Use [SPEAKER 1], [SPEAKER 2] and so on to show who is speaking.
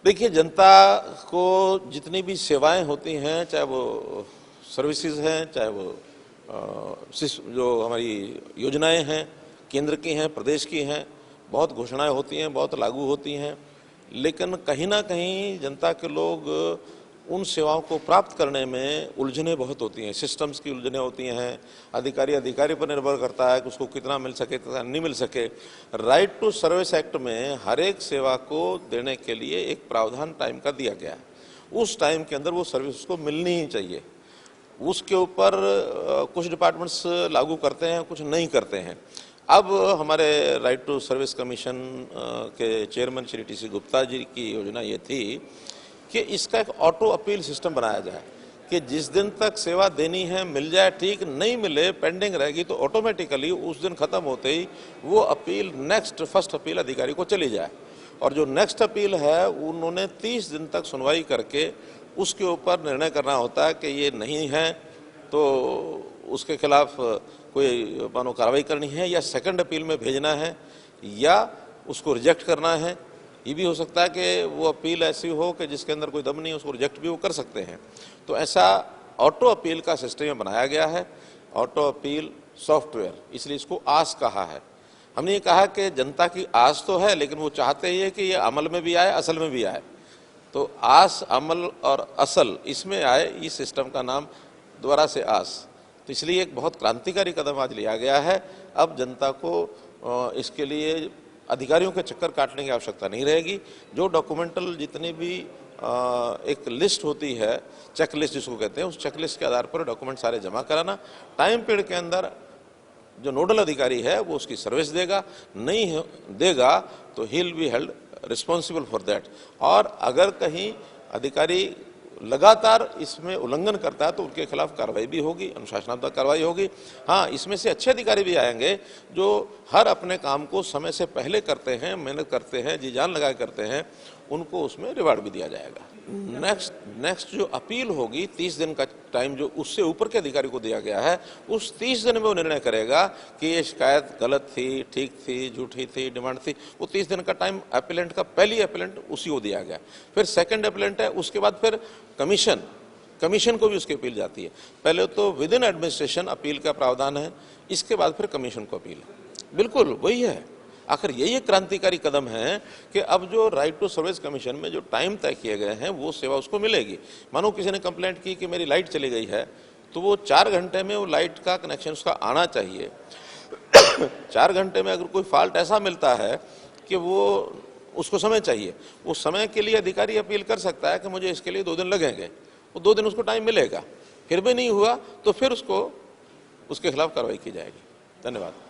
[SPEAKER 1] देखिए, जनता को जितनी भी सेवाएं होती हैं, चाहे वो सर्विसेज हैं, चाहे वो जो हमारी योजनाएं हैं, केंद्र की हैं, प्रदेश की हैं, बहुत घोषणाएं होती हैं, बहुत लागू होती हैं, लेकिन कहीं ना कहीं जनता के लोग उन सेवाओं को प्राप्त करने में उलझनें बहुत होती हैं। सिस्टम्स की उलझनें होती हैं, अधिकारी पर निर्भर करता है कि उसको कितना मिल सके, कितना नहीं मिल सके। राइट टू सर्विस एक्ट में हर एक सेवा को देने के लिए एक प्रावधान टाइम का दिया गया है। उस टाइम के अंदर वो सर्विस उसको मिलनी ही चाहिए। उसके ऊपर कुछ डिपार्टमेंट्स लागू करते हैं, कुछ नहीं करते हैं। अब हमारे राइट टू सर्विस कमीशन के चेयरमैन श्री टी.सी. गुप्ता जी की योजना ये थी कि इसका एक ऑटो अपील सिस्टम बनाया जाए कि जिस दिन तक सेवा देनी है मिल जाए ठीक, नहीं मिले पेंडिंग रहेगी तो ऑटोमेटिकली उस दिन खत्म होते ही वो अपील फर्स्ट अपील अधिकारी को चली जाए। और जो नेक्स्ट अपील है उन्होंने 30 दिन तक सुनवाई करके उसके ऊपर निर्णय करना होता है कि ये नहीं है तो उसके खिलाफ कोई मानो कार्रवाई करनी है, या सेकंड अपील में भेजना है, या उसको रिजेक्ट करना है। ये भी हो सकता है कि वो अपील ऐसी हो कि जिसके अंदर कोई दम नहीं, उसको रिजेक्ट भी वो कर सकते हैं। तो ऐसा ऑटो अपील का सिस्टम बनाया गया है, ऑटो अपील सॉफ्टवेयर, इसलिए इसको आस कहा है। हमने ये कहा कि जनता की आस तो है, लेकिन वो चाहते ही है कि ये अमल में भी आए, असल में भी आए। तो आस, अमल और असल इसमें आए, इस सिस्टम का नाम दोबारा से आस। तो इसलिए एक बहुत क्रांतिकारी कदम आज लिया गया है। अब जनता को इसके लिए अधिकारियों के चक्कर काटने की आवश्यकता नहीं रहेगी। जो डॉक्यूमेंटल जितनी भी एक लिस्ट होती है, चेक लिस्ट जिसको कहते हैं, उस चेक लिस्ट के आधार पर डॉक्यूमेंट सारे जमा कराना, टाइम पीरियड के अंदर जो नोडल अधिकारी है वो उसकी सर्विस देगा, नहीं देगा तो he will be held responsible for that. और अगर कहीं अधिकारी लगातार इसमें उल्लंघन करता है तो उनके खिलाफ कार्रवाई भी होगी, अनुशासनात्मक कार्रवाई होगी। हाँ, इसमें से अच्छे अधिकारी भी आएंगे जो हर अपने काम को समय से पहले करते हैं, मेहनत करते हैं, जी जान लगा करते हैं, उनको उसमें रिवार्ड भी दिया जाएगा। नेक्स्ट जो अपील होगी, 30 दिन का टाइम जो उससे ऊपर के अधिकारी को दिया गया है, उस 30 दिन में वो निर्णय करेगा कि ये शिकायत गलत थी, ठीक थी, झूठी थी, डिमांड थी। वो 30 दिन का टाइम अपीलेंट का, पहली अपीलेंट उसी को दिया गया। फिर सेकंड अपीलेंट है, उसके बाद फिर कमीशन को भी उसकी अपील जाती है। पहले तो विद इन एडमिनिस्ट्रेशन अपील का प्रावधान है, इसके बाद फिर कमीशन को अपील है। बिल्कुल वही है। आखिर यही एक क्रांतिकारी कदम है कि अब जो राइट टू सर्विस कमीशन में जो टाइम तय किए गए हैं वो सेवा उसको मिलेगी। मानो किसी ने कंप्लेंट की कि मेरी लाइट चली गई है, तो वो 4 घंटे में वो लाइट का कनेक्शन उसका आना चाहिए। 4 घंटे में अगर कोई फॉल्ट ऐसा मिलता है कि वो उसको समय चाहिए, उस समय के लिए अधिकारी अपील कर सकता है कि मुझे इसके लिए 2 दिन लगेंगे, वो 2 दिन उसको टाइम मिलेगा। फिर भी नहीं हुआ तो फिर उसको उसके खिलाफ कार्रवाई की जाएगी। धन्यवाद।